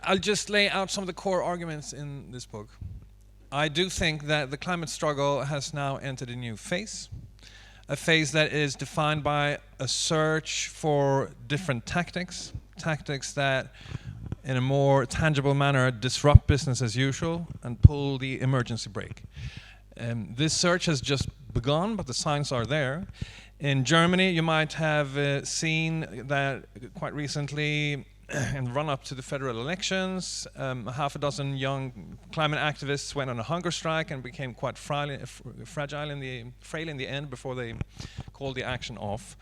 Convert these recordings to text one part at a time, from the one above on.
I'll just lay out some of the core arguments in this book. I do think that the climate struggle has now entered a new phase. A phase that is defined by a search for different tactics that in a more tangible manner disrupt business as usual and pull the emergency brake. This search has just begun, but the signs are there. In Germany, you might have seen that quite recently, in the run-up to the federal elections, half a dozen young climate activists went on a hunger strike and became quite frail in the end before they called the action off.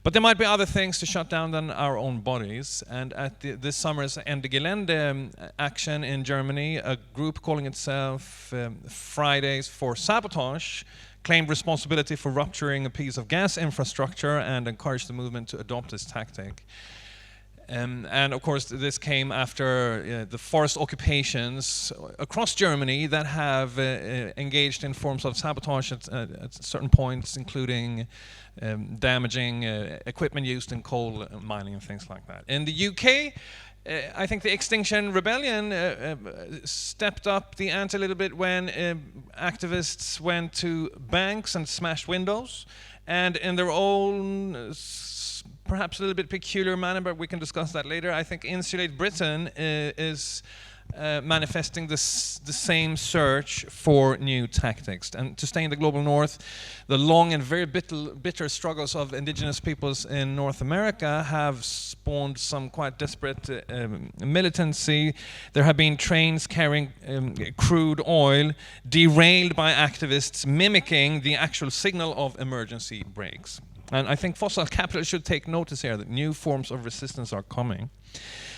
But there might be other things to shut down than our own bodies. And at this summer's Ende Gelände action in Germany, a group calling itself Fridays for Sabotage claimed responsibility for rupturing a piece of gas infrastructure and encouraged the movement to adopt this tactic. And of course, this came after the forest occupations across Germany that have engaged in forms of sabotage at certain points, including damaging equipment used in coal mining and things like that. In the UK, I think the Extinction Rebellion stepped up the ante a little bit when activists went to banks and smashed windows, and in their own perhaps a little bit peculiar manner, but we can discuss that later. I think Insulate Britain is manifesting the same search for new tactics. And to stay in the global north, the long and very bitter struggles of indigenous peoples in North America have spawned some quite desperate militancy. There have been trains carrying crude oil derailed by activists mimicking the actual signal of emergency brakes. And I think fossil capital should take notice here that new forms of resistance are coming.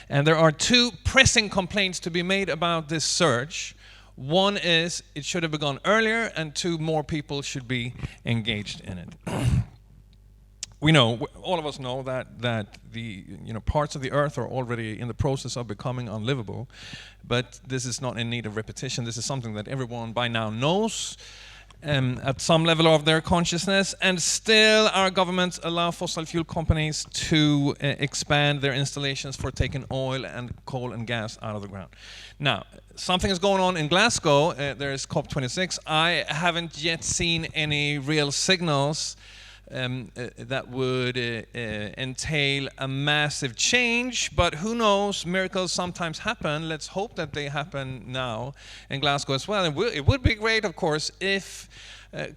And there are two pressing complaints to be made about this search. One is it should have begun earlier, and two, more people should be engaged in it. We know, all of us know that the parts of the earth are already in the process of becoming unlivable, but this is not in need of repetition. This is something that everyone by now knows. At some level of their consciousness, and still our governments allow fossil fuel companies to expand their installations for taking oil and coal and gas out of the ground. Now, something is going on in Glasgow. There's COP26. I haven't yet seen any real signals that would entail a massive change, but who knows, miracles sometimes happen. Let's hope that they happen now in Glasgow as well. It would be great, of course, if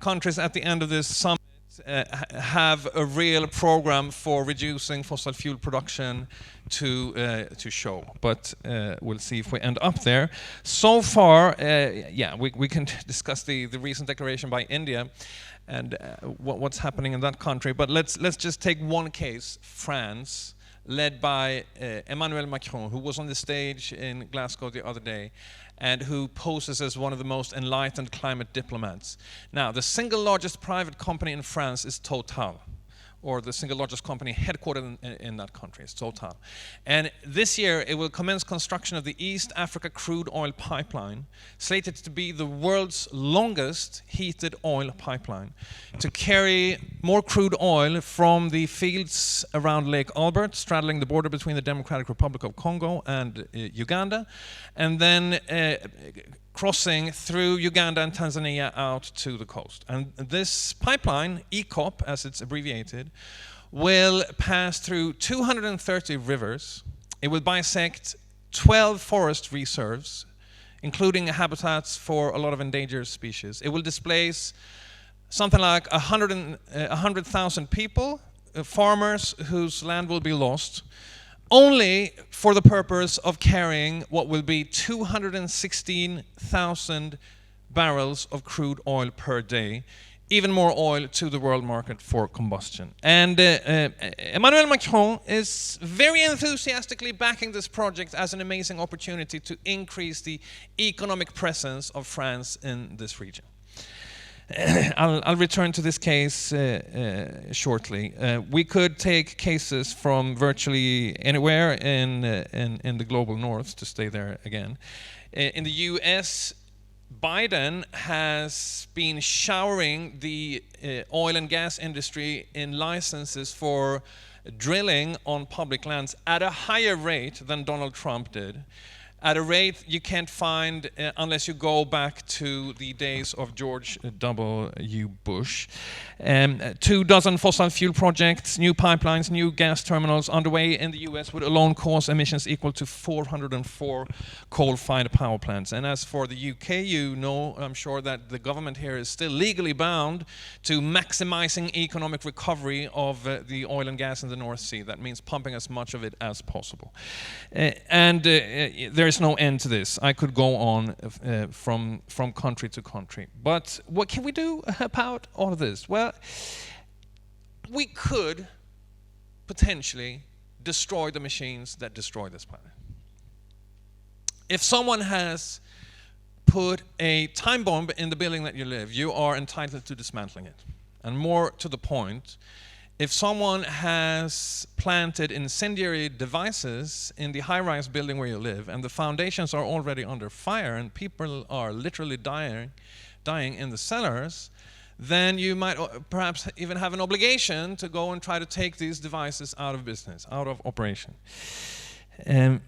countries at the end of this summit have a real program for reducing fossil fuel production to show, but we'll see if we end up there. So far, we can discuss the recent declaration by India and what's happening in that country. But let's just take one case, France, led by Emmanuel Macron, who was on the stage in Glasgow the other day, and who poses as one of the most enlightened climate diplomats. Now, the single largest private company in France is Total, or the single largest company headquartered in that country is Total. And this year, it will commence construction of the East Africa crude oil pipeline, slated to be the world's longest heated oil pipeline, to carry more crude oil from the fields around Lake Albert, straddling the border between the Democratic Republic of Congo and Uganda, and then crossing through Uganda and Tanzania out to the coast. And this pipeline, Eacop as it's abbreviated, will pass through 230 rivers. It will bisect 12 forest reserves, including habitats for a lot of endangered species. It will displace something like 100,000 people, farmers whose land will be lost, only for the purpose of carrying what will be 216,000 barrels of crude oil per day, even more oil to the world market for combustion. And Emmanuel Macron is very enthusiastically backing this project as an amazing opportunity to increase the economic presence of France in this region. I'll return to this case shortly. We could take cases from virtually anywhere in the global north, to stay there again. In the US, Biden has been showering the oil and gas industry in licenses for drilling on public lands at a higher rate than Donald Trump did. at a rate you can't find unless you go back to the days of George W. Bush. 24 fossil fuel projects, new pipelines, new gas terminals underway in the US would alone cause emissions equal to 404 coal-fired power plants. And as for the UK, you know, I'm sure that the government here is still legally bound to maximizing economic recovery of the oil and gas in the North Sea. That means pumping as much of it as possible. There is no end to this. I could go on from country to country. But what can we do about all of this? Well, we could potentially destroy the machines that destroy this planet. If someone has put a time bomb in the building that you live, you are entitled to dismantling it. And more to the point, if someone has planted incendiary devices in the high-rise building where you live and the foundations are already under fire and people are literally dying in the cellars, then you might perhaps even have an obligation to go and try to take these devices out of business, out of operation. And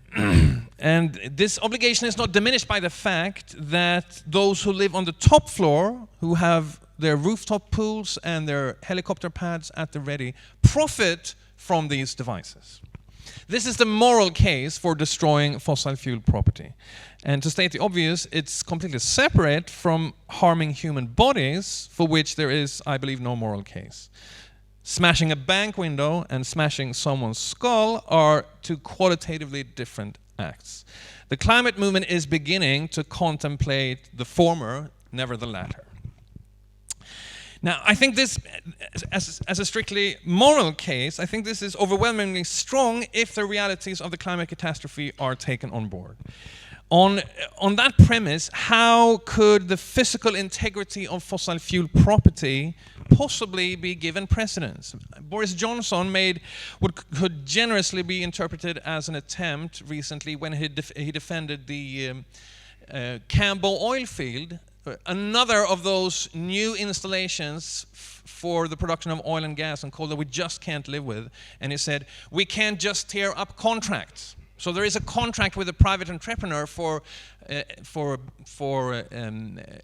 this obligation is not diminished by the fact that those who live on the top floor, who have their rooftop pools and their helicopter pads at the ready, profit from these devices. This is the moral case for destroying fossil fuel property. And to state the obvious, it's completely separate from harming human bodies, for which there is, I believe, no moral case. Smashing a bank window and smashing someone's skull are two qualitatively different acts. The climate movement is beginning to contemplate the former, never the latter. Now, I think this, as a strictly moral case, I think this is overwhelmingly strong if the realities of the climate catastrophe are taken on board. On that premise, how could the physical integrity of fossil fuel property possibly be given precedence? Boris Johnson made what could generously be interpreted as an attempt recently when he defended the Cambo oil field, another of those new installations for the production of oil and gas and coal that we just can't live with. And he said, we can't just tear up contracts. So there is a contract with a private entrepreneur for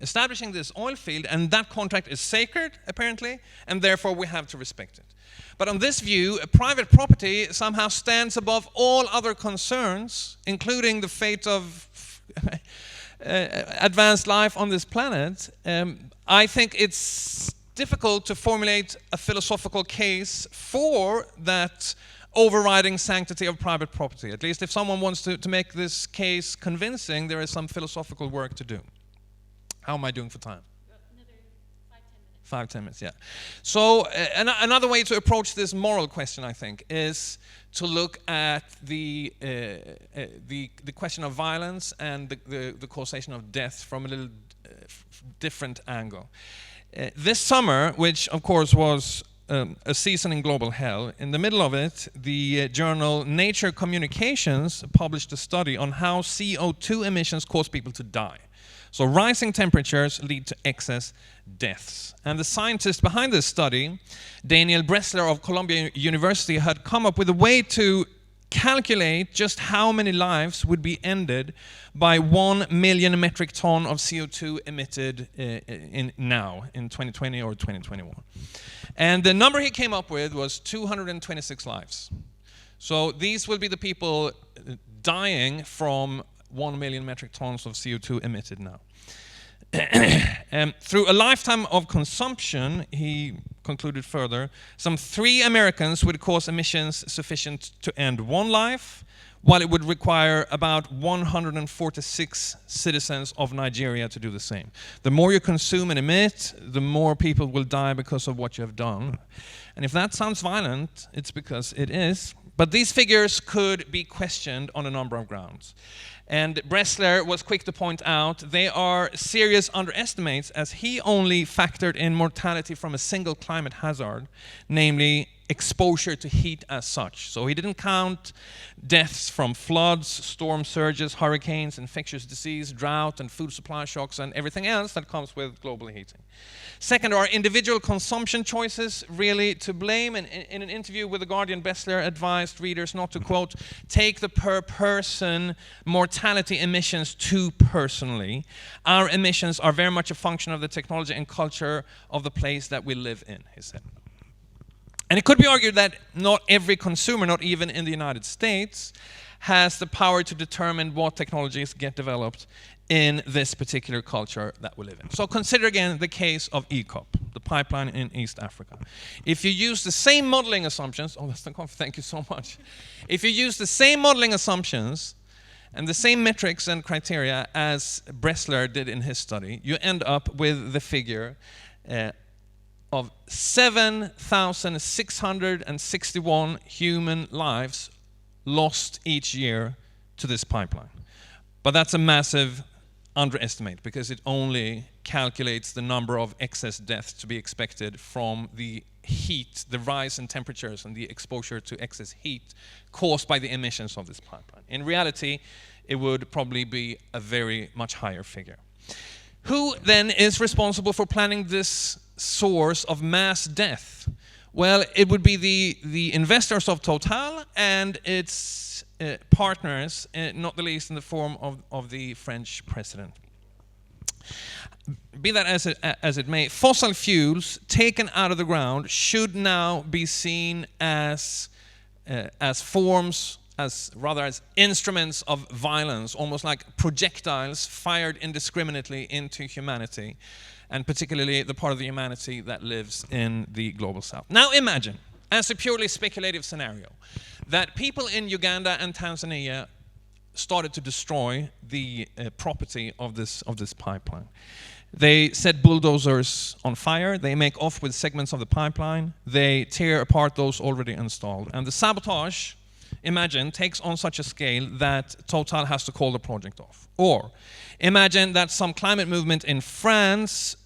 establishing this oil field, and that contract is sacred, apparently, and therefore we have to respect it. But on this view, private property somehow stands above all other concerns, including the fate of advanced life on this planet. I think it's difficult to formulate a philosophical case for that overriding sanctity of private property. At least if someone wants to make this case convincing, there is some philosophical work to do. How am I doing for time? Another 5-10 5-10 minutes, minutes. yeah. So another way to approach this moral question, I think, is to look at the question of violence and the causation of death from a little different angle. This summer, which of course was a season in global hell, in the middle of it, the journal Nature Communications published a study on how CO2 emissions cause people to die. So rising temperatures lead to excess deaths. And the scientist behind this study, Daniel Bressler of Columbia University, had come up with a way to calculate just how many lives would be ended by 1 million metric ton of CO2 emitted in 2020 or 2021. And the number he came up with was 226 lives. So these will be the people dying from 1 million metric tons of CO2 emitted now. Through a lifetime of consumption, he concluded further, some 3 Americans would cause emissions sufficient to end 1 life, while it would require about 146 citizens of Nigeria to do the same. The more you consume and emit, the more people will die because of what you have done. And if that sounds violent, it's because it is. But these figures could be questioned on a number of grounds. And Bressler was quick to point out they are serious underestimates, as he only factored in mortality from a single climate hazard, namely exposure to heat as such. So he didn't count deaths from floods, storm surges, hurricanes, infectious disease, drought, and food supply shocks, and everything else that comes with global heating. Second, are individual consumption choices really to blame? And in an interview with The Guardian, Bessler advised readers not to, quote, take the per person mortality emissions too personally. Our emissions are very much a function of the technology and culture of the place that we live in, he said. And it could be argued that not every consumer, not even in the United States, has the power to determine what technologies get developed in this particular culture that we live in. So consider again the case of Eacop, the pipeline in East Africa. If you use the same modeling assumptions, oh, that's the conf, thank you so much. If you use the same modeling assumptions and the same metrics and criteria as Bressler did in his study, you end up with the figure of 7,661 human lives lost each year to this pipeline. But that's a massive underestimate because it only calculates the number of excess deaths to be expected from the heat, the rise in temperatures and the exposure to excess heat caused by the emissions of this pipeline. In reality, it would probably be a very much higher figure. Who then is responsible for planning this source of mass death? Well, it would be the investors of Total and its partners, not the least in the form of the French president. Be that as it may, fossil fuels taken out of the ground should now be seen as forms, as instruments of violence, almost like projectiles fired indiscriminately into humanity, and particularly the part of the humanity that lives in the global south. Now imagine, as a purely speculative scenario, that people in Uganda and Tanzania started to destroy the property of this pipeline. They set bulldozers on fire, they make off with segments of the pipeline, they tear apart those already installed. And the sabotage, imagine, takes on such a scale that Total has to call the project off. Or imagine that some climate movement in France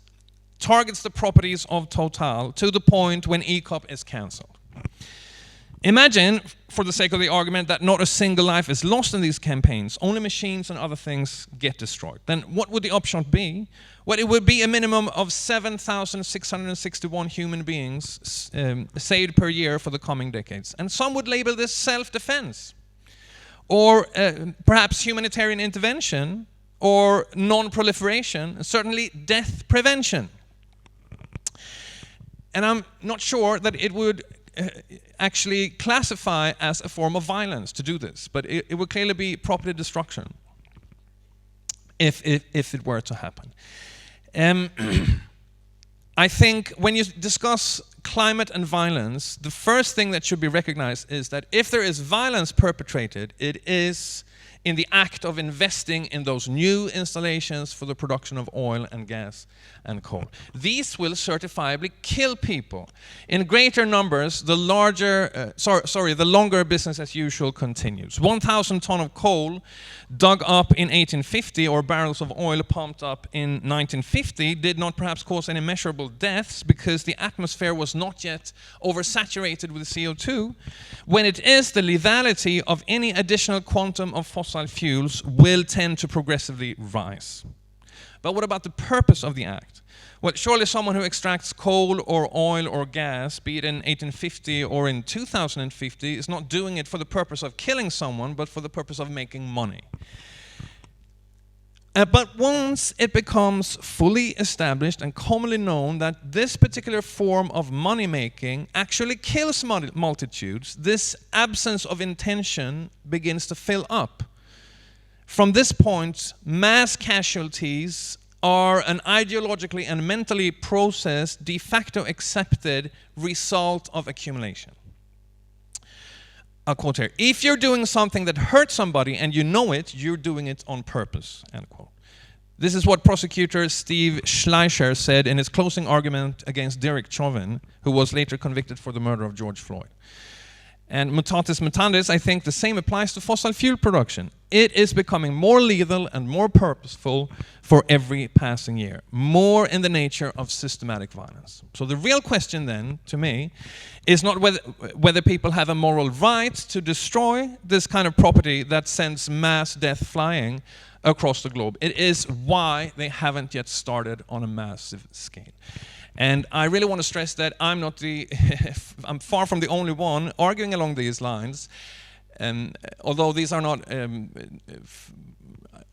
targets the properties of Total to the point when Eacop is cancelled. Imagine, for the sake of the argument, that not a single life is lost in these campaigns, only machines and other things get destroyed. Then what would the option be? Well, it would be a minimum of 7,661 human beings saved per year for the coming decades. And some would label this self-defense, or perhaps humanitarian intervention, or non-proliferation, certainly death prevention. And I'm not sure that it would actually classify as a form of violence to do this, but it would clearly be property destruction if it were to happen. I think when you discuss climate and violence, the first thing that should be recognized is that if there is violence perpetrated, it is in the act of investing in those new installations for the production of oil and gas and coal. These will certifiably kill people. In greater numbers, the longer business as usual continues. 1,000 tons of coal dug up in 1850 or barrels of oil pumped up in 1950 did not perhaps cause any measurable deaths because the atmosphere was not yet oversaturated with CO2. When it is, the lethality of any additional quantum of fossil fuels will tend to progressively rise. But what about the purpose of the act? Well, surely someone who extracts coal or oil or gas, be it in 1850 or in 2050, is not doing it for the purpose of killing someone, but for the purpose of making money. But once it becomes fully established and commonly known that this particular form of money-making actually kills multitudes, this absence of intention begins to fill up. From this point, mass casualties are an ideologically and mentally processed, de facto accepted result of accumulation. I'll quote here, if you're doing something that hurts somebody and you know it, you're doing it on purpose, end quote. This is what prosecutor Steve Schleicher said in his closing argument against Derek Chauvin, who was later convicted for the murder of George Floyd. And mutatis mutandis, I think the same applies to fossil fuel production. It is becoming more lethal and more purposeful for every passing year, more in the nature of systematic violence. So the real question then, to me, is not whether people have a moral right to destroy this kind of property that sends mass death flying across the globe. It is why they haven't yet started on a massive scale. And I really want to stress that I'm not I'm far from the only one arguing along these lines. Although these are not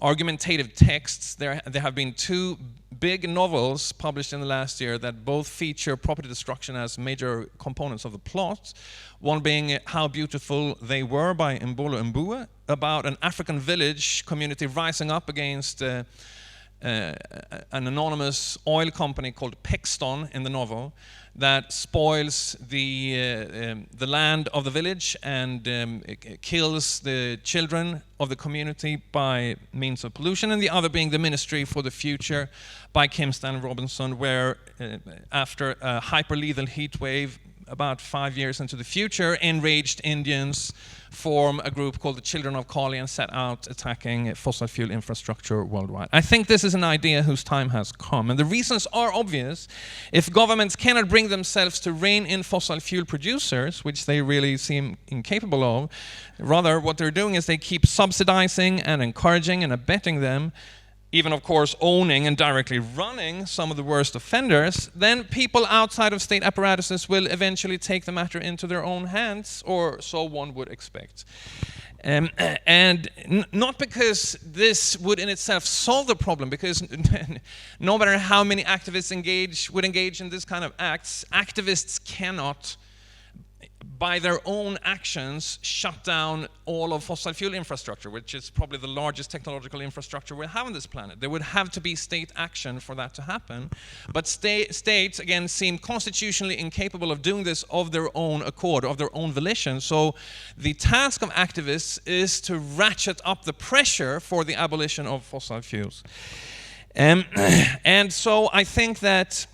argumentative texts, there have been two big novels published in the last year that both feature property destruction as major components of the plot. One being How Beautiful They Were by Mbolo Mbue, about an African village community rising up against an anonymous oil company called Pexton in the novel that spoils the land of the village and kills the children of the community by means of pollution, and the other being The Ministry for the Future by Kim Stanley Robinson, where after a hyper-lethal heat wave about 5 years into the future, enraged Indians form a group called the Children of Kali and set out attacking fossil fuel infrastructure worldwide. I think this is an idea whose time has come, and the reasons are obvious. If governments cannot bring themselves to rein in fossil fuel producers, which they really seem incapable of, rather what they're doing is they keep subsidizing and encouraging and abetting them, even of course owning and directly running some of the worst offenders, then people outside of state apparatuses will eventually take the matter into their own hands, or so one would expect. And not because this would in itself solve the problem, because no matter how many activists would engage in this kind of acts, activists cannot, by their own actions, shut down all of fossil fuel infrastructure, which is probably the largest technological infrastructure we have on this planet. There would have to be state action for that to happen. But states, again, seem constitutionally incapable of doing this of their own accord, of their own volition. So the task of activists is to ratchet up the pressure for the abolition of fossil fuels. And so I think that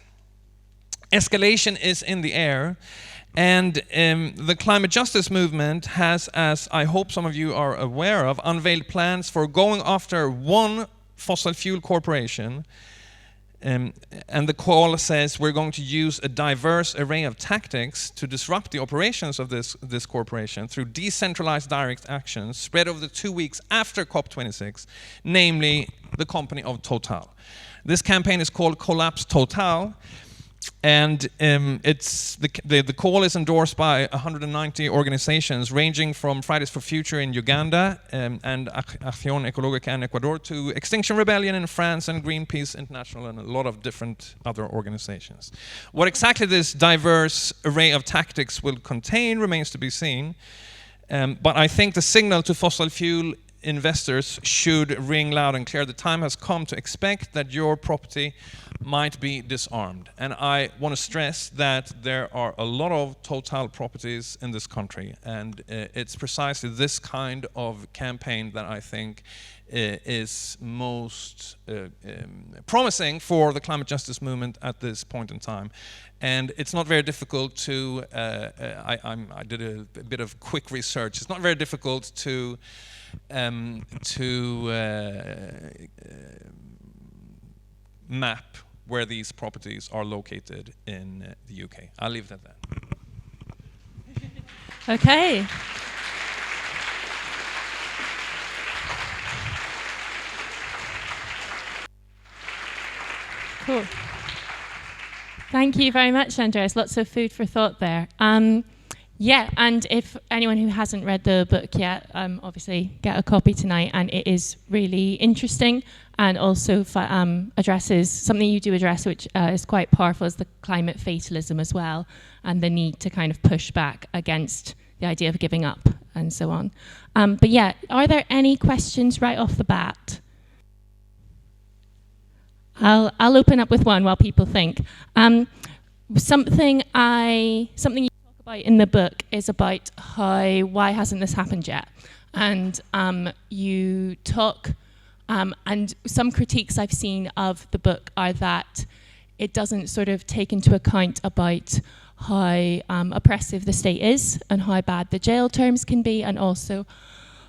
escalation is in the air. And the climate justice movement has, as I hope some of you are aware of, unveiled plans for going after one fossil fuel corporation. And the call says we're going to use a diverse array of tactics to disrupt the operations of this corporation through decentralized direct actions spread over the 2 weeks after COP26, namely the company of Total. This campaign is called Collapse Total. And it's the call is endorsed by 190 organizations ranging from Fridays for Future in Uganda and Acción Ecológica in Ecuador to Extinction Rebellion in France and Greenpeace International and a lot of different other organizations. What exactly this diverse array of tactics will contain remains to be seen, but I think the signal to fossil fuel investors should ring loud and clear. The time has come to expect that your property might be disarmed. And I want to stress that there are a lot of Total properties in this country, and it's precisely this kind of campaign that I think is most promising for the climate justice movement at this point in time. And it's not very difficult to, I did a bit of quick research, it's not very difficult to map where these properties are located in the UK. I'll leave it at that. Okay. Cool. Thank you very much, Andreas. Lots of food for thought there. Yeah, and if anyone who hasn't read the book yet, obviously get a copy tonight, and it is really interesting and also addresses something you do address, which is quite powerful, is the climate fatalism as well, and the need to kind of push back against the idea of giving up and so on. But yeah, are there any questions right off the bat? I'll open up with one while people think. Something you about in the book is about why hasn't this happened yet, and you talk and some critiques I've seen of the book are that it doesn't sort of take into account about how oppressive the state is and how bad the jail terms can be, and also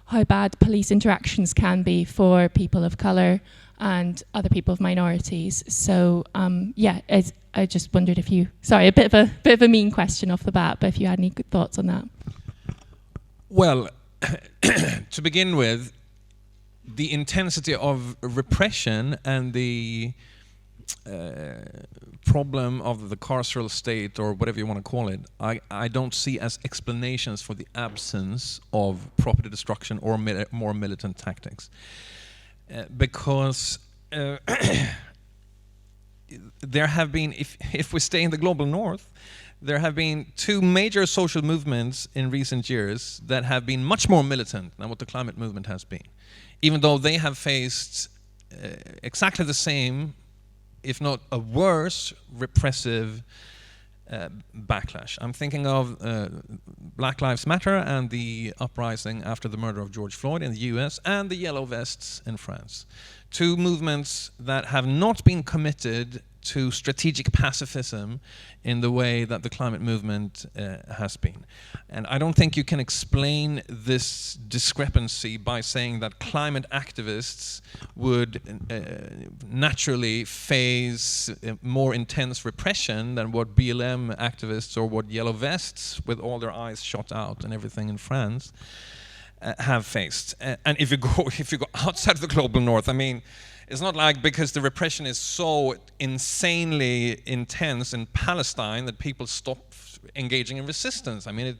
how bad police interactions can be for people of colour and other people of minorities. So I just wondered if you, sorry, a bit of a mean question off the bat, but if you had any good thoughts on that. Well, to begin with, the intensity of repression and the problem of the carceral state, or whatever you want to call it, I don't see as explanations for the absence of property destruction or more militant tactics. Because there have been, if we stay in the global north, there have been two major social movements in recent years that have been much more militant than what the climate movement has been, even though they have faced exactly the same, if not a worse, repressive backlash. I'm thinking of Black Lives Matter and the uprising after the murder of George Floyd in the US, and the Yellow Vests in France. Two movements that have not been committed to strategic pacifism in the way that the climate movement has been. And I don't think you can explain this discrepancy by saying that climate activists would naturally face more intense repression than what BLM activists or what Yellow Vests, with all their eyes shot out and everything in France, have faced. And if you go outside of the global north, I mean, it's not like because the repression is so insanely intense in Palestine that people stop engaging in resistance. I mean,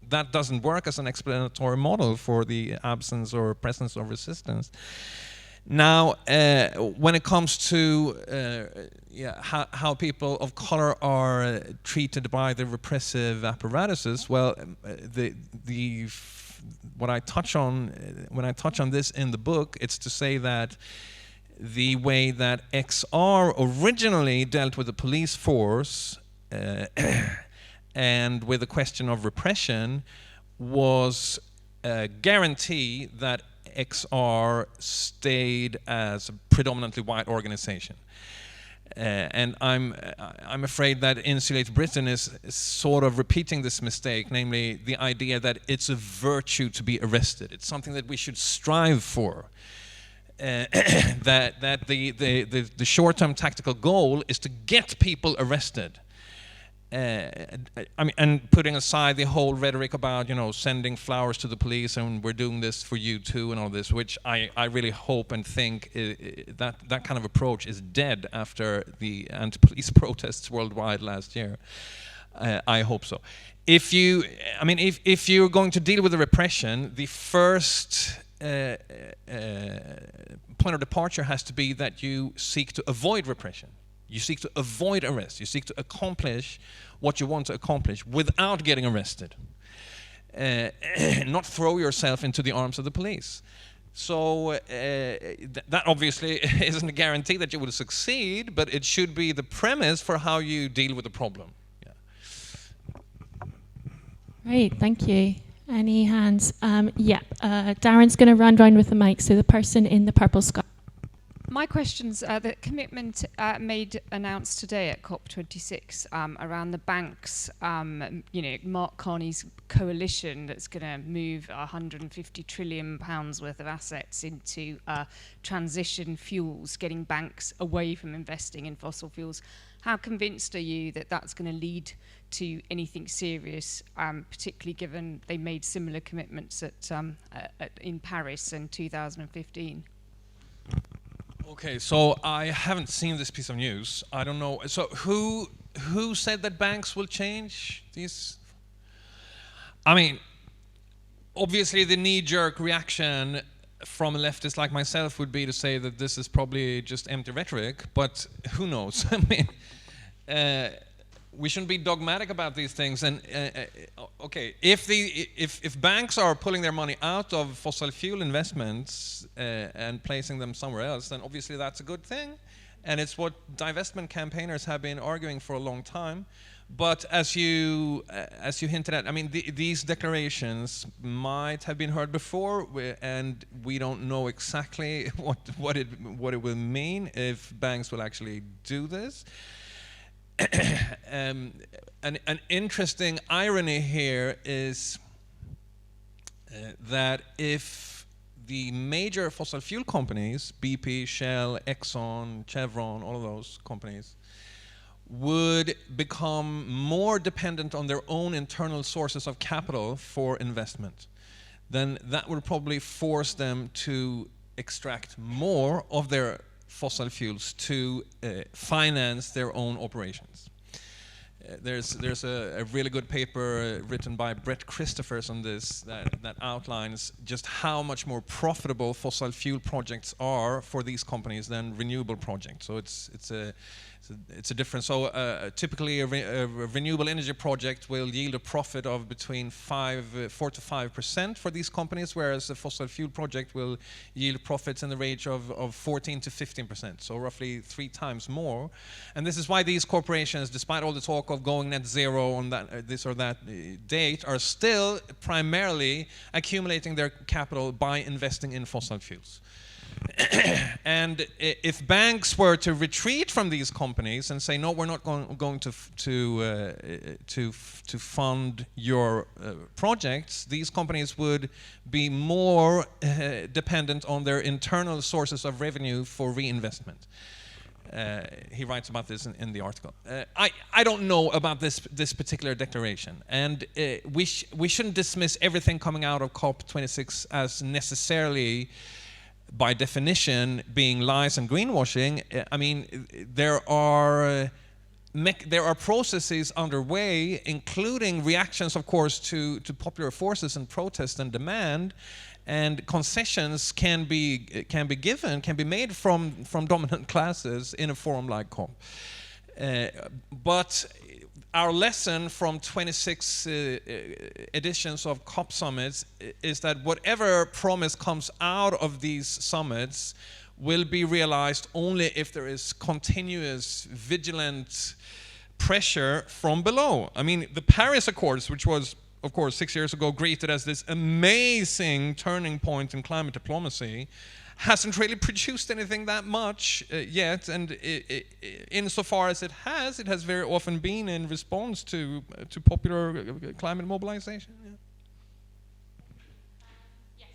that doesn't work as an explanatory model for the absence or presence of resistance. Now, when it comes to how people of color are treated by the repressive apparatuses, well, when I touch on this in the book, it's to say that the way that XR originally dealt with the police force and with the question of repression was a guarantee that XR stayed as a predominantly white organization. And I'm afraid that Insulate Britain is sort of repeating this mistake, namely the idea that it's a virtue to be arrested. It's something that we should strive for. That the short-term tactical goal is to get people arrested. I mean, and putting aside the whole rhetoric about, you know, sending flowers to the police and we're doing this for you too and all this, which I really hope and think that kind of approach is dead after the anti-police protests worldwide last year. I hope so. If you're going to deal with the repression, the first point of departure has to be that you seek to avoid repression. You seek to avoid arrest. You seek to accomplish what you want to accomplish without getting arrested. Not throw yourself into the arms of the police. So that obviously isn't a guarantee that you will succeed, but it should be the premise for how you deal with the problem. Yeah. Great, thank you. Any hands? Darren's going to run round with the mic, so the person in the purple scarf. My question's the commitment announced today at COP26 around the banks, Mark Carney's coalition that's going to move £150 trillion worth of assets into transition fuels, getting banks away from investing in fossil fuels. How convinced are you that that's going to lead to anything serious, particularly given they made similar commitments in Paris in 2015? Okay, so I haven't seen this piece of news. I don't know. So who said that banks will change these? I mean, obviously the knee-jerk reaction from a leftist like myself would be to say that this is probably just empty rhetoric, but who knows? I mean, we shouldn't be dogmatic about these things. And okay, if banks are pulling their money out of fossil fuel investments and placing them somewhere else, then obviously that's a good thing, and it's what divestment campaigners have been arguing for a long time. But as you hinted at, I mean, these declarations might have been heard before, and we don't know exactly what it will mean if banks will actually do this. an interesting irony here is that if the major fossil fuel companies, BP, Shell, Exxon, Chevron, all of those companies, would become more dependent on their own internal sources of capital for investment, then that would probably force them to extract more of their fossil fuels to finance their own operations. There's a really good paper written by Brett Christophers on this that outlines just how much more profitable fossil fuel projects are for these companies than renewable projects. So it's a difference. So typically a renewable energy project will yield a profit of between 4 to 5% for these companies, whereas a fossil fuel project will yield profits in the range of 14 to 15%, so roughly 3 times more. And this is why these corporations, despite all the talk of going net zero on that this or that date, are still primarily accumulating their capital by investing in fossil fuels. And if banks were to retreat from these companies and say, no, we're not going to fund your projects, these companies would be more dependent on their internal sources of revenue for reinvestment. He writes about this in the article. I don't know about this particular declaration, and we shouldn't dismiss everything coming out of COP26 as necessarily, by definition, being lies and greenwashing. I mean, there are processes underway, including reactions, of course, to popular forces and protest and demand, and concessions can be made from dominant classes in a forum like COP. But our lesson from 26 editions of COP summits is that whatever promise comes out of these summits will be realized only if there is continuous, vigilant pressure from below. I mean, the Paris Accords, which was, of course, 6 years ago greeted as this amazing turning point in climate diplomacy, hasn't really produced anything that much yet, and insofar as it has very often been in response to popular climate mobilization. Yeah. Yes,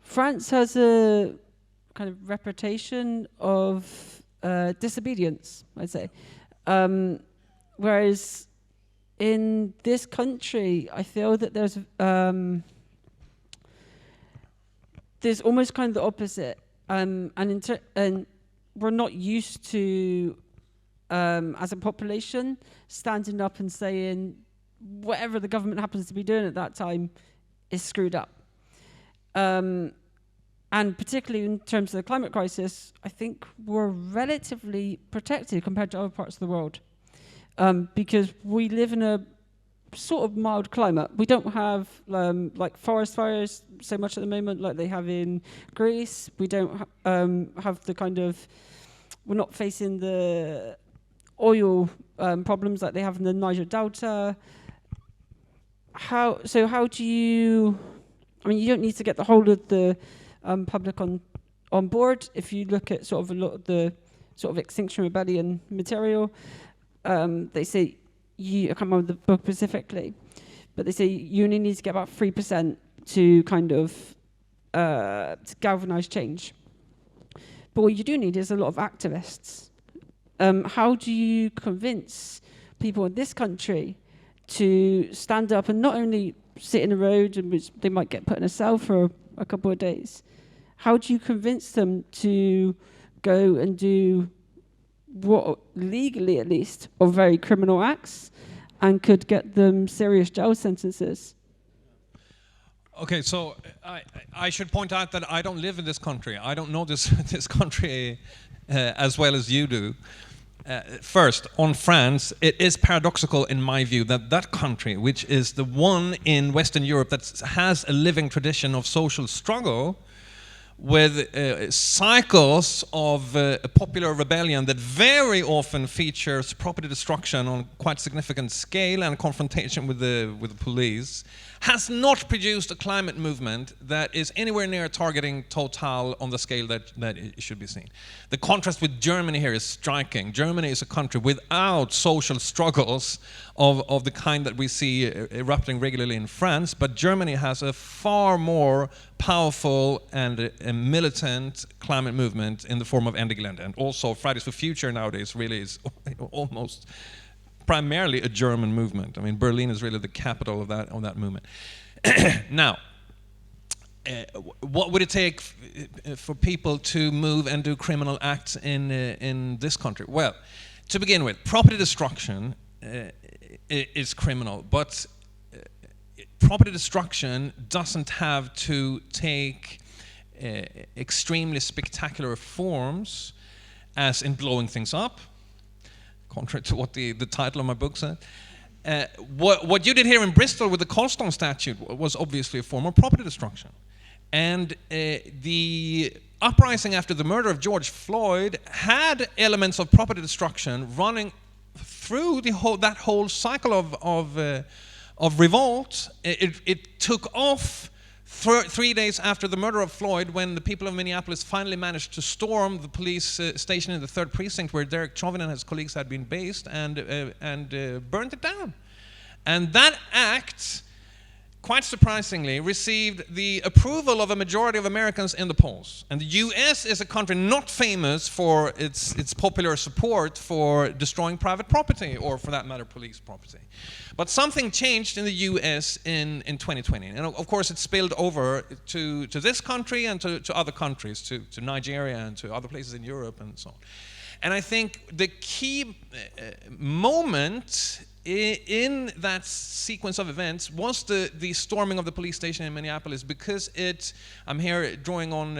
France has a kind of reputation of disobedience, I'd say, whereas in this country, I feel that there's almost kind of the opposite, and we're not used to, as a population, standing up and saying whatever the government happens to be doing at that time is screwed up. And particularly in terms of the climate crisis, I think we're relatively protected compared to other parts of the world. Because we live in a sort of mild climate. We don't have like forest fires so much at the moment like they have in Greece. We don't have the kind of, we're not facing the oil problems like they have in the Niger Delta. How do you, I mean, you don't need to get the whole of the public on board. If you look at sort of a lot of the sort of Extinction Rebellion material, they say, I can't remember the book specifically, but they say you only need to get about 3% to kind of to galvanize change. But what you do need is a lot of activists. How do you convince people in this country to stand up and not only sit in a road in which they might get put in a cell for a couple of days? How do you convince them to go and do what, legally at least, are very criminal acts and could get them serious jail sentences? Okay, so I should point out that I don't live in this country. I don't know this country as well as you do. First, on France, it is paradoxical in my view that country, which is the one in Western Europe that has a living tradition of social struggle, with cycles of popular rebellion that very often features property destruction on quite significant scale and confrontation with the police, has not produced a climate movement that is anywhere near targeting total on the scale that it should be seen. The contrast with Germany here is striking. Germany is a country without social struggles of the kind that we see erupting regularly in France, but Germany has a far more powerful and a militant climate movement in the form of Ende Gelände. And also Fridays for Future nowadays really is almost primarily a German movement. I mean, Berlin is really the capital of that movement. Now, what would it take for people to move and do criminal acts in this country? Well, to begin with, property destruction is criminal, but property destruction doesn't have to take extremely spectacular forms, as in blowing things up, contrary to what the title of my book said. What you did here in Bristol with the Colston statute was obviously a form of property destruction. And the uprising after the murder of George Floyd had elements of property destruction running through that whole cycle of revolt. It took off 3 days after the murder of Floyd, when the people of Minneapolis finally managed to storm the police station in the 3rd precinct where Derek Chauvin and his colleagues had been based, and burned it down. And that act, quite surprisingly, received the approval of a majority of Americans in the polls. And the US is a country not famous for its popular support for destroying private property, or for that matter, police property. But something changed in the US in 2020. And of course it spilled over to this country and to other countries, to Nigeria and to other places in Europe and so on. And I think the key moment in that sequence of events was the storming of the police station in Minneapolis, because I'm here drawing on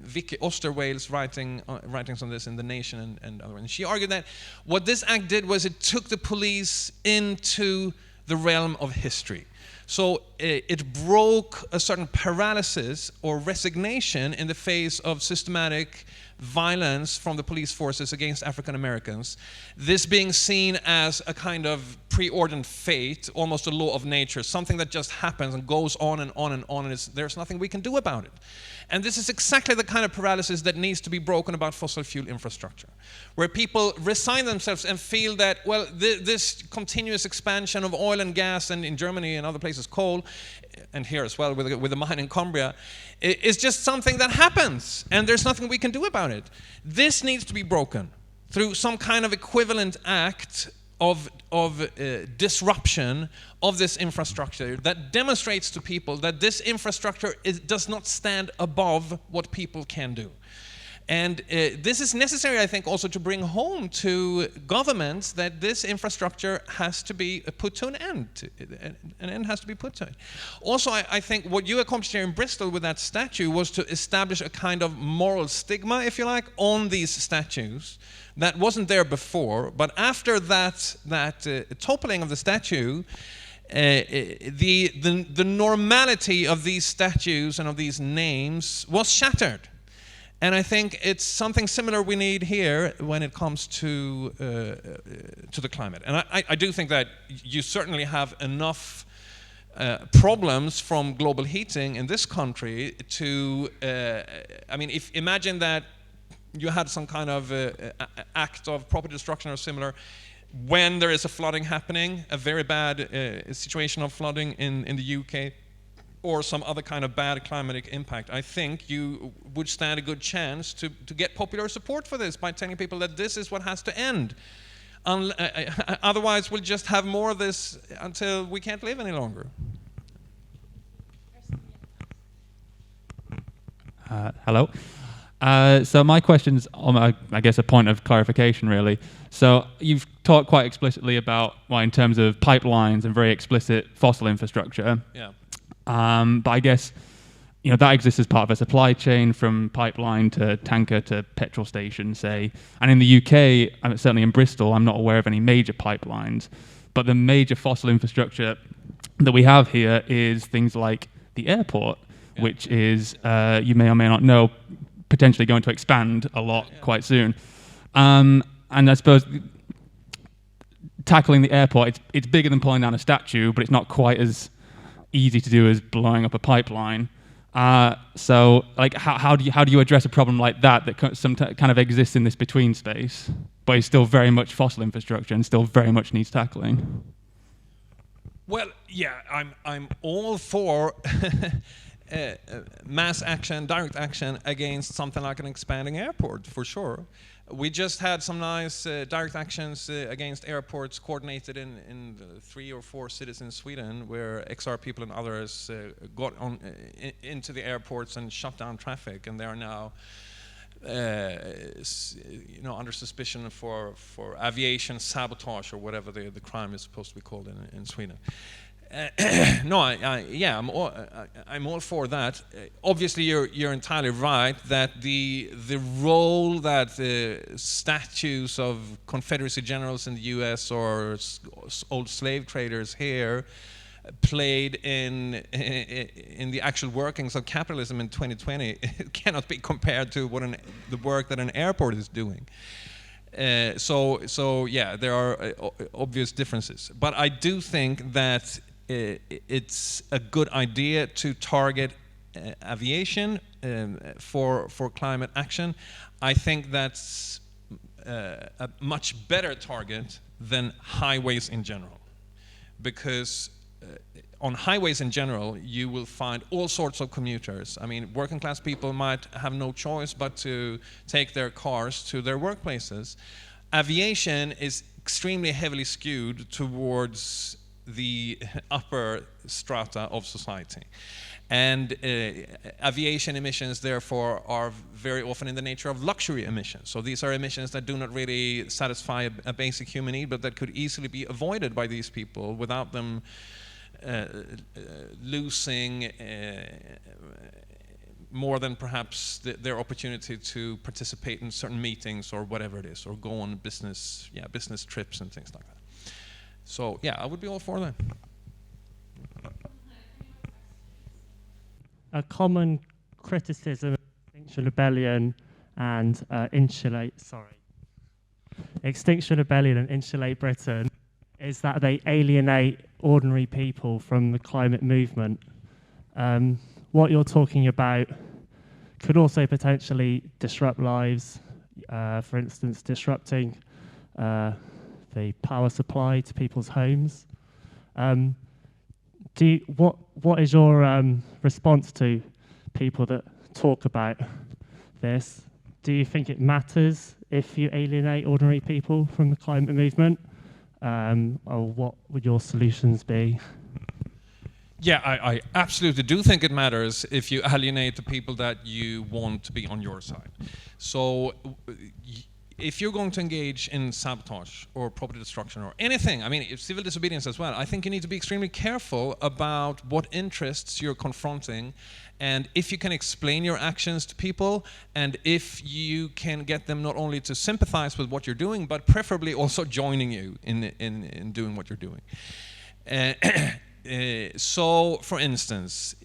Vicky Osterweil's writings on this in The Nation and other ones. She argued that what this act did was it took the police into the realm of history. So it broke a certain paralysis or resignation in the face of systematic violence from the police forces against African Americans. This being seen as a kind of preordained fate, almost a law of nature, something that just happens and goes on and on and on, and there's nothing we can do about it. And this is exactly the kind of paralysis that needs to be broken about fossil fuel infrastructure, where people resign themselves and feel that, well, this continuous expansion of oil and gas, and in Germany and other places coal, and here as well with the mine in Cumbria, is just something that happens, and there's nothing we can do about it. This needs to be broken through some kind of equivalent act of disruption of this infrastructure that demonstrates to people that this infrastructure does not stand above what people can do. And this is necessary, I think, also to bring home to governments that this infrastructure has to be put to an end. An end has to be put to it. Also, I think what you accomplished here in Bristol with that statue was to establish a kind of moral stigma, if you like, on these statues that wasn't there before. But after that toppling of the statue, the normality of these statues and of these names was shattered. And I think it's something similar we need here when it comes to the climate. And I do think that you certainly have enough problems from global heating in this country to, imagine that you had some kind of act of property destruction or similar when there is a flooding happening, a very bad situation of flooding in the UK, or some other kind of bad climatic impact. I think you would stand a good chance to get popular support for this by telling people that this is what has to end. Otherwise, we'll just have more of this until we can't live any longer. Hello. So my question's on, I guess, a point of clarification, really. So you've talked quite explicitly about, well, in terms of pipelines and very explicit fossil infrastructure. Yeah. But I guess, that exists as part of a supply chain from pipeline to tanker to petrol station, say. And in the UK, certainly in Bristol, I'm not aware of any major pipelines. But the major fossil infrastructure that we have here is things like the airport, which is, you may or may not know, potentially going to expand a lot quite soon. And I suppose tackling the airport, it's bigger than pulling down a statue, but it's not quite as easy to do as blowing up a pipeline. So, like, how do you address a problem like that kind of exists in this between space, but is still very much fossil infrastructure and still very much needs tackling? Well, yeah, I'm all for mass action, direct action against something like an expanding airport, for sure. We just had some nice direct actions against airports coordinated in 3 or 4 cities in Sweden, where XR people and others got on into the airports and shut down traffic, and they are now under suspicion for aviation sabotage, or whatever the crime is supposed to be called in Sweden. I'm all for that. Obviously, you're entirely right that the role that statues of Confederacy generals in the U.S. or old slave traders here played in the actual workings of capitalism in 2020 cannot be compared to the work that an airport is doing. So yeah, there are obvious differences, but I do think that it's a good idea to target aviation for climate action. I think that's a much better target than highways in general, because on highways in general, you will find all sorts of commuters. I mean, working class people might have no choice but to take their cars to their workplaces. Aviation is extremely heavily skewed towards the upper strata of society. And aviation emissions, therefore, are very often in the nature of luxury emissions. So these are emissions that do not really satisfy a basic human need, but that could easily be avoided by these people without them losing more than perhaps their opportunity to participate in certain meetings or whatever it is, or go on business trips and things like that. So yeah, I would be all for that. A common criticism of Extinction Rebellion and Extinction Rebellion and Insulate Britain is that they alienate ordinary people from the climate movement. What you're talking about could also potentially disrupt lives, for instance, disrupting the power supply to people's homes. What is your response to people that talk about this? Do you think it matters if you alienate ordinary people from the climate movement? Or what would your solutions be? Yeah, I absolutely do think it matters if you alienate the people that you want to be on your side. So if you're going to engage in sabotage or property destruction or anything, I mean, civil disobedience as well, I think you need to be extremely careful about what interests you're confronting, and if you can explain your actions to people, and if you can get them not only to sympathize with what you're doing, but preferably also joining you in doing what you're doing. So, for instance,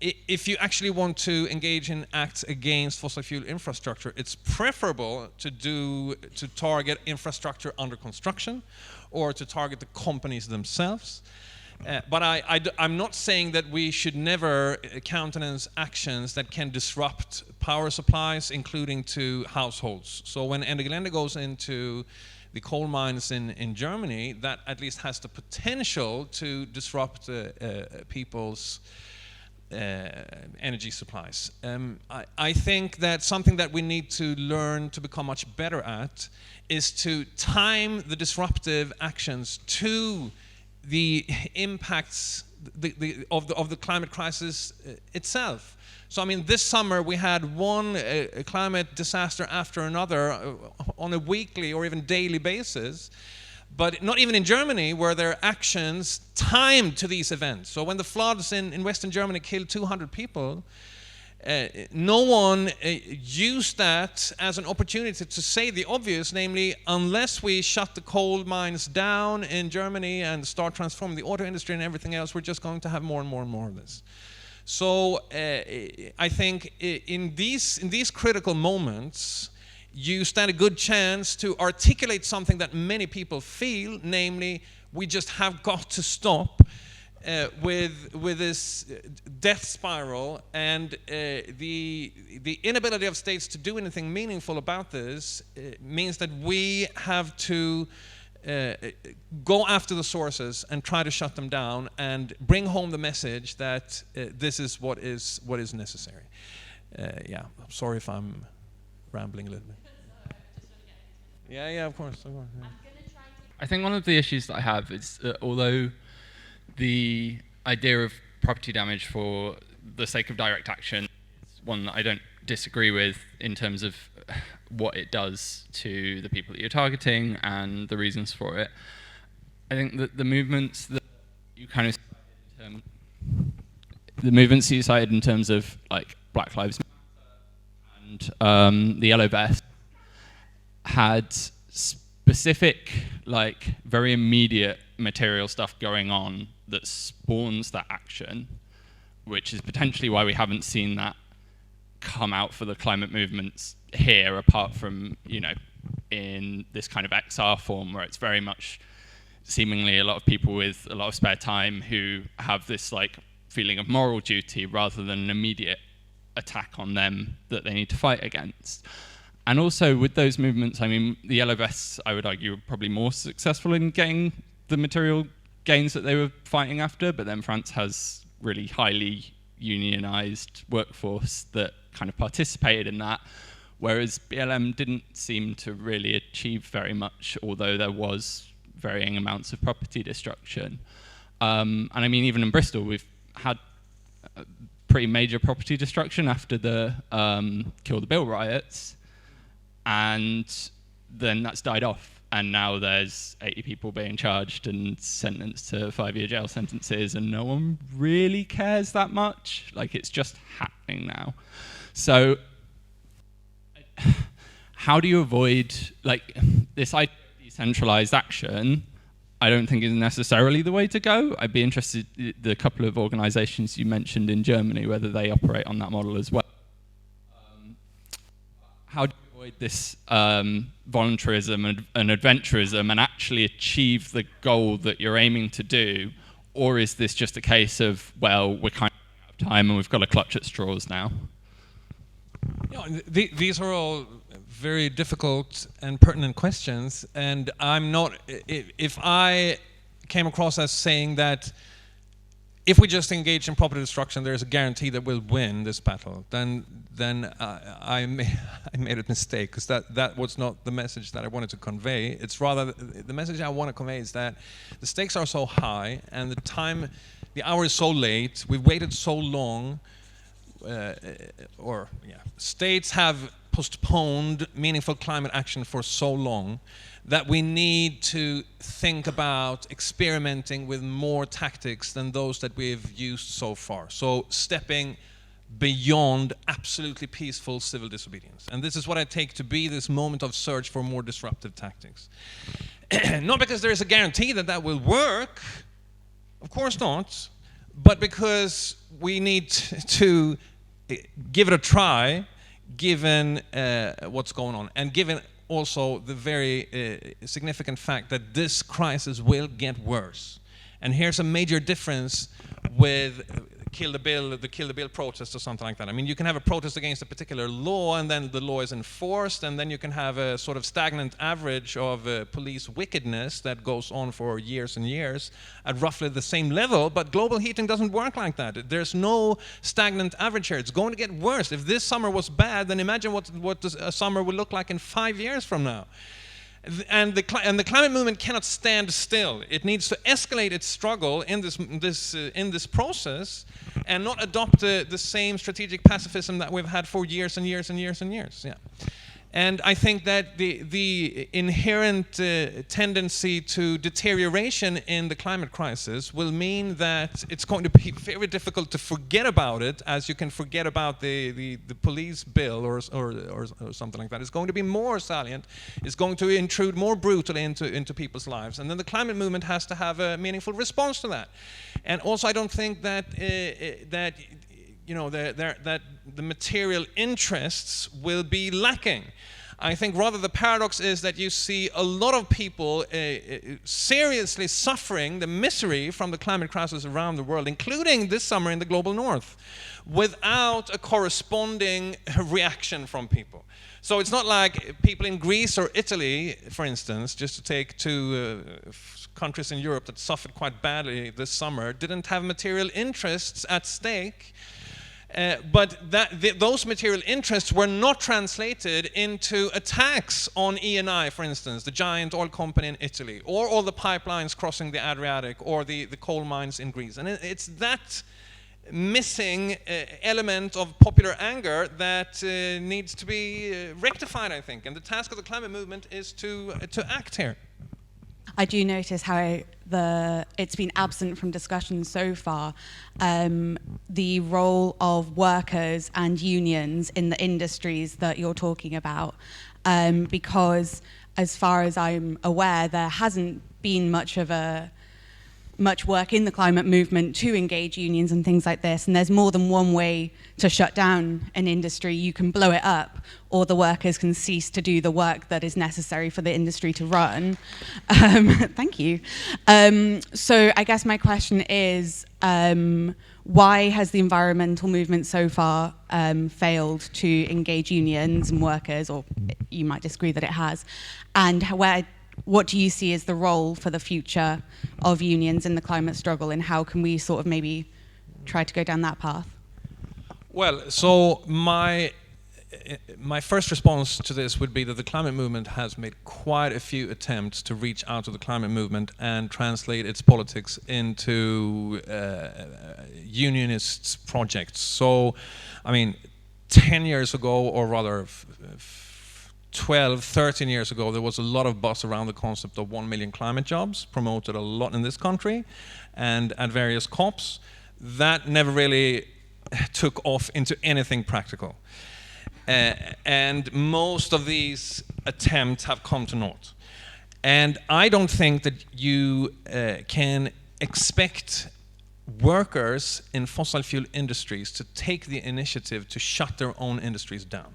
if you actually want to engage in acts against fossil fuel infrastructure, it's preferable to target infrastructure under construction or to target the companies themselves. But I'm not saying that we should never countenance actions that can disrupt power supplies, including to households. So when Ende Gelände goes into the coal mines in Germany, that at least has the potential to disrupt people's energy supplies. I think that something that we need to learn to become much better at is to time the disruptive actions to the impacts of the climate crisis itself. So I mean, this summer we had one climate disaster after another on a weekly or even daily basis, but not even in Germany were there actions timed to these events. So when the floods in Western Germany killed 200 people, no one used that as an opportunity to say the obvious, namely, unless we shut the coal mines down in Germany and start transforming the auto industry and everything else, we're just going to have more and more and more of this. So I think in these critical moments, you stand a good chance to articulate something that many people feel, namely, we just have got to stop with this death spiral, and the inability of states to do anything meaningful about this means that we have to go after the sources and try to shut them down and bring home the message that this is what is necessary. Yeah, I'm sorry if I'm rambling a little bit. Yeah, of course. Yeah. I think one of the issues that I have is that although the idea of property damage for the sake of direct action is one that I don't disagree with in terms of what it does to the people that you're targeting and the reasons for it. I think that the movements that you kind of cited in terms of like Black Lives Matter and the Yellow Vest had specific, like very immediate material stuff going on that spawns that action, which is potentially why we haven't seen that come out for the climate movements here, apart from, you know, in this kind of XR form where it's very much seemingly a lot of people with a lot of spare time who have this like feeling of moral duty rather than an immediate attack on them that they need to fight against. And also with those movements, I mean, the Yellow Vests, I would argue, were probably more successful in getting the material gains that they were fighting after, but then France has really highly unionized workforce that kind of participated in that, whereas BLM didn't seem to really achieve very much, although there was varying amounts of property destruction. And I mean, even in Bristol, we've had pretty major property destruction after the Kill the Bill riots, and then that's died off. And now there's 80 people being charged and sentenced to 5-year jail sentences, and no one really cares that much. Like, it's just happening now. So how do you avoid, like, this idea of decentralized action? I don't think is necessarily the way to go. I'd be interested in the couple of organizations you mentioned in Germany, whether they operate on that model as well. How do you avoid this voluntarism and adventurism and actually achieve the goal that you're aiming to do? Or is this just a case of, well, we're kind of out of time and we've got to clutch at straws now? You know, these are all very difficult and pertinent questions, and I'm not, if I came across as saying that if we just engage in property destruction, there's a guarantee that we'll win this battle, then I made a mistake, because that was not the message that I wanted to convey. It's rather, the message I want to convey is that the stakes are so high, and the hour is so late, we've waited so long, states have postponed meaningful climate action for so long that we need to think about experimenting with more tactics than those that we've used so far. So stepping beyond absolutely peaceful civil disobedience. And this is what I take to be this moment of search for more disruptive tactics. Not because there is a guarantee that that will work, of course not, but because we need to give it a try, given what's going on, and given also the very significant fact that this crisis will get worse. And here's a major difference with the Kill the Bill protest or something like that. I mean, you can have a protest against a particular law, and then the law is enforced, and then you can have a sort of stagnant average of police wickedness that goes on for years and years at roughly the same level. But global heating doesn't work like that. There's no stagnant average here. It's going to get worse. If this summer was bad, then imagine what a summer will look like in 5 years from now. And the climate movement cannot stand still. It needs to escalate its struggle in this process, and not adopt the same strategic pacifism that we've had for years and years and years and years. Yeah. And I think that the inherent tendency to deterioration in the climate crisis will mean that it's going to be very difficult to forget about it, as you can forget about the police bill or something like that. It's going to be more salient. It's going to intrude more brutally into people's lives. And then the climate movement has to have a meaningful response to that. And also, I don't think that that the material interests will be lacking. I think rather the paradox is that you see a lot of people seriously suffering the misery from the climate crisis around the world, including this summer in the global north, without a corresponding reaction from people. So it's not like people in Greece or Italy, for instance, just to take two countries in Europe that suffered quite badly this summer, didn't have material interests at stake. But those material interests were not translated into attacks on Eni, for instance, the giant oil company in Italy, or all the pipelines crossing the Adriatic, or the coal mines in Greece. And it's that missing element of popular anger that needs to be rectified, I think. And the task of the climate movement is to act here. I do notice how it's been absent from discussion so far, the role of workers and unions in the industries that you're talking about, because as far as I'm aware, there hasn't been much work in the climate movement to engage unions and things like this, and there's more than one way to shut down an industry. You can blow it up, or the workers can cease to do the work that is necessary for the industry to run. Thank you. So I guess my question is, why has the environmental movement so far failed to engage unions and workers, or you might disagree that it has, and what do you see as the role for the future of unions in the climate struggle, and how can we sort of maybe try to go down that path? Well, so my first response to this would be that the climate movement has made quite a few attempts to reach out to the climate movement and translate its politics into unionist projects. So, I mean, 10 years ago, or rather 12, 13 years ago, there was a lot of buzz around the concept of 1 million climate jobs, promoted a lot in this country and at various COPs. That never really took off into anything practical. And most of these attempts have come to naught. And I don't think that you can expect workers in fossil fuel industries to take the initiative to shut their own industries down.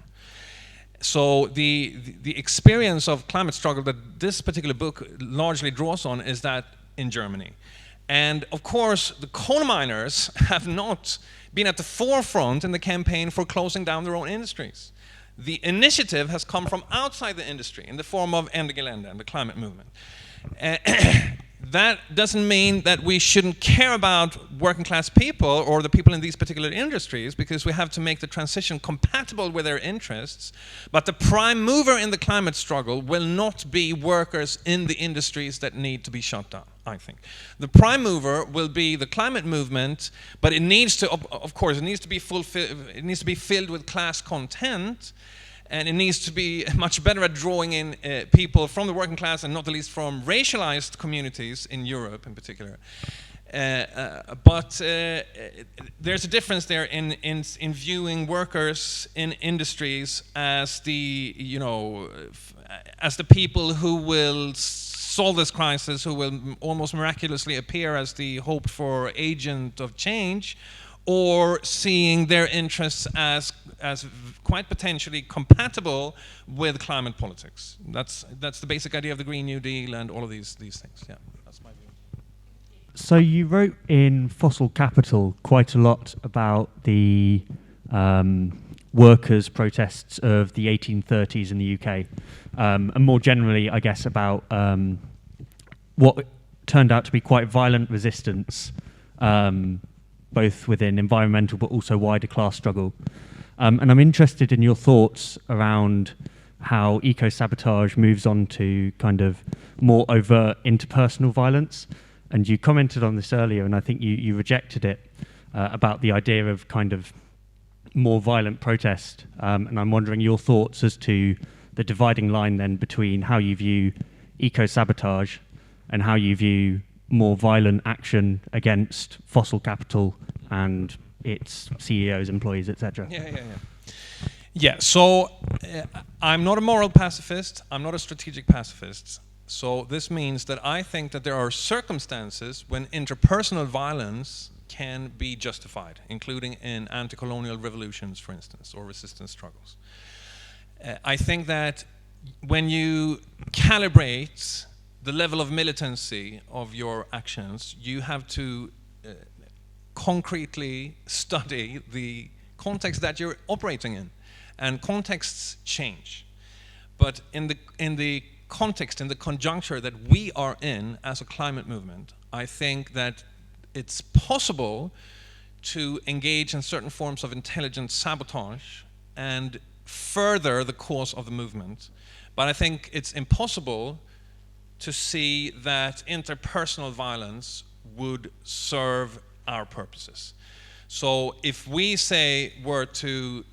So the experience of climate struggle that this particular book largely draws on is that in Germany. And of course, the coal miners have not been at the forefront in the campaign for closing down their own industries. The initiative has come from outside the industry in the form of Ende Gelände and the climate movement. That doesn't mean that we shouldn't care about working class people or the people in these particular industries, because we have to make the transition compatible with their interests. But the prime mover in the climate struggle will not be workers in the industries that need to be shut down, I think. The prime mover will be the climate movement, but it needs to, of course, it needs to be filled with class content. And it needs to be much better at drawing in people from the working class, and not the least from racialized communities in Europe in particular. But there's a difference there in viewing workers in industries as the people who will solve this crisis, who will almost miraculously appear as the hoped for agent of change, or seeing their interests as quite potentially compatible with climate politics. That's the basic idea of the Green New Deal and all of these things. Yeah, that's my view. So you wrote in Fossil Capital quite a lot about the workers' protests of the 1830s in the UK, and more generally, I guess, about what turned out to be quite violent resistance, both within environmental but also wider class struggle. And I'm interested in your thoughts around how eco-sabotage moves on to kind of more overt interpersonal violence. And you commented on this earlier, and I think you rejected it, about the idea of kind of more violent protest. And I'm wondering your thoughts as to the dividing line then between how you view eco-sabotage and how you view more violent action against fossil capital and its CEOs, employees, etc. Yeah, so I'm not a moral pacifist, I'm not a strategic pacifist. So this means that I think that there are circumstances when interpersonal violence can be justified, including in anti-colonial revolutions, for instance, or resistance struggles. I think that when you calibrate the level of militancy of your actions, you have to concretely study the context that you're operating in. And contexts change. But in the context, in the conjuncture that we are in as a climate movement, I think that it's possible to engage in certain forms of intelligent sabotage and further the cause of the movement. But I think it's impossible to see that interpersonal violence would serve our purposes. So if we were to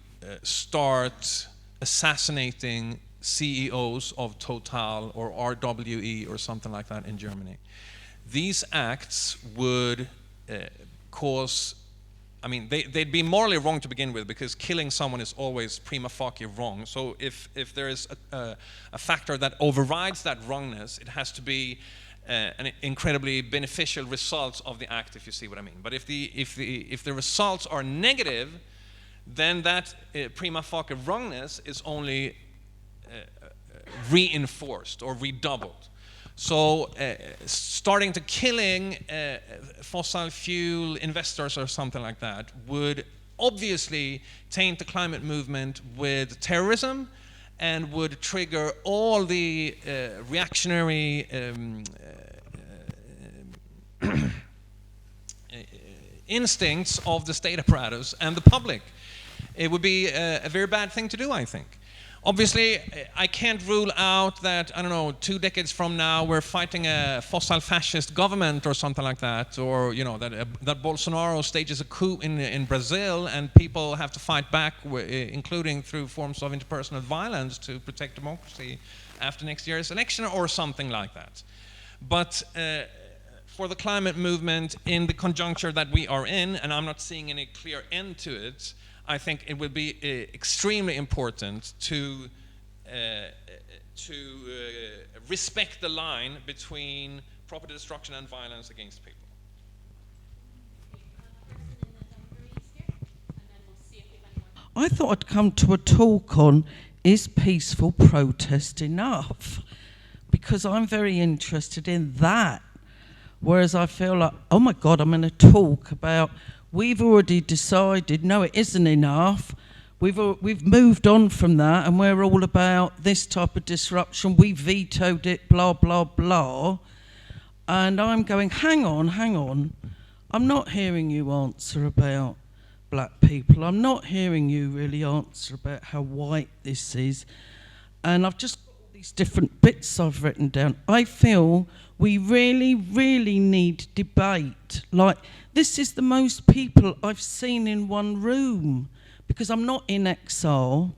start assassinating CEOs of Total or RWE or something like that in Germany, these acts would cause, I mean, they'd be morally wrong to begin with, because killing someone is always prima facie wrong. So if there is a factor that overrides that wrongness, it has to be an incredibly beneficial result of the act, if you see what I mean. But if the results are negative, then that prima facie wrongness is only reinforced or redoubled. So starting to killing fossil fuel investors or something like that would obviously taint the climate movement with terrorism and would trigger all the reactionary instincts of the state apparatus and the public. It would be a very bad thing to do, I think. Obviously, I can't rule out that, I don't know, 2 decades from now we're fighting a fossil fascist government or something like that, or that Bolsonaro stages a coup in Brazil and people have to fight back, including through forms of interpersonal violence to protect democracy after next year's election or something like that. But for the climate movement in the conjuncture that we are in, and I'm not seeing any clear end to it, I think it would be extremely important to respect the line between property destruction and violence against people. I thought I'd come to a talk on, is peaceful protest enough? Because I'm very interested in that. Whereas I feel like, oh my God, I'm going to talk about, we've already decided, no, it isn't enough. We've moved on from that, and we're all about this type of disruption. We vetoed it, blah, blah, blah. And I'm going, hang on. I'm not hearing you answer about black people. I'm not hearing you really answer about how white this is. And I've just got all these different bits I've written down. I feel we really, really need debate. Like, this is the most people I've seen in one room, because I'm not in exile.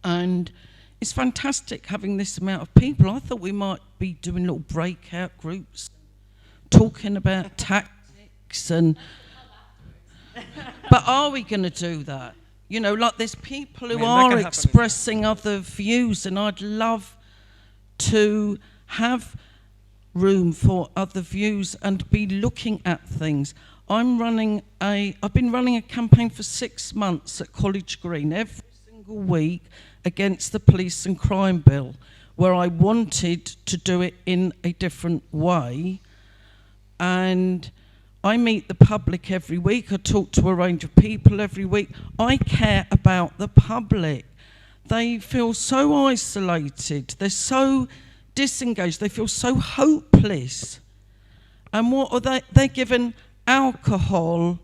And it's fantastic having this amount of people. I thought we might be doing little breakout groups, talking about tactics and... But are we going to do that? You know, like there's people who are expressing other views, and I'd love to have room for other views and be looking at things. I've been running a campaign for 6 months at College Green every single week against the police and crime bill, where I wanted to do it in a different way. And I meet the public every week. I talk to a range of people every week. I care about the public. They feel so isolated. They're so disengaged. They feel so hopeless. And what are they? They're given alcohol.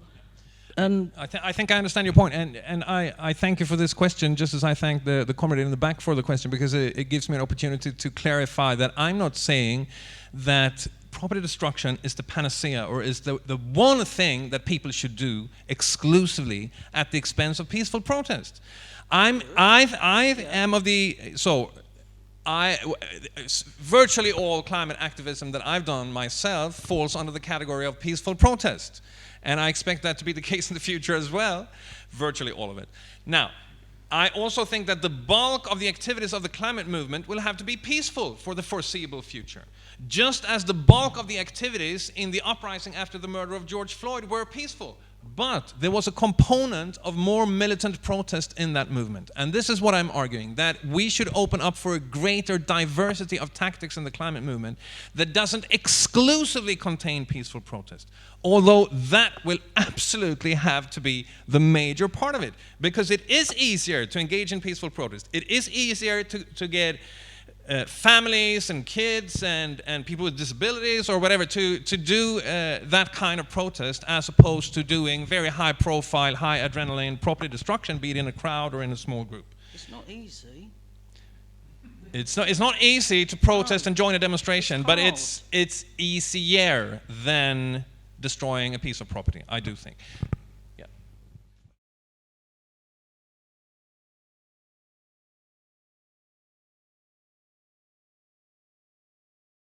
And I think I understand your point, and I thank you for this question, just as I thank the comrade in the back for the question, because it gives me an opportunity to clarify that I'm not saying that property destruction is the panacea, or is the one thing that people should do exclusively at the expense of peaceful protest. Virtually all climate activism that I've done myself falls under the category of peaceful protest. And I expect that to be the case in the future as well, virtually all of it. Now, I also think that the bulk of the activities of the climate movement will have to be peaceful for the foreseeable future. Just as the bulk of the activities in the uprising after the murder of George Floyd were peaceful. But there was a component of more militant protest in that movement. And this is what I'm arguing, that we should open up for a greater diversity of tactics in the climate movement that doesn't exclusively contain peaceful protest. Although that will absolutely have to be the major part of it. Because it is easier to engage in peaceful protest. It is easier to get families and kids and people with disabilities or whatever to do that kind of protest, as opposed to doing very high profile, high adrenaline property destruction, be it in a crowd or in a small group. It's not easy. It's not easy to protest and join a demonstration, but it's easier than destroying a piece of property, I do think.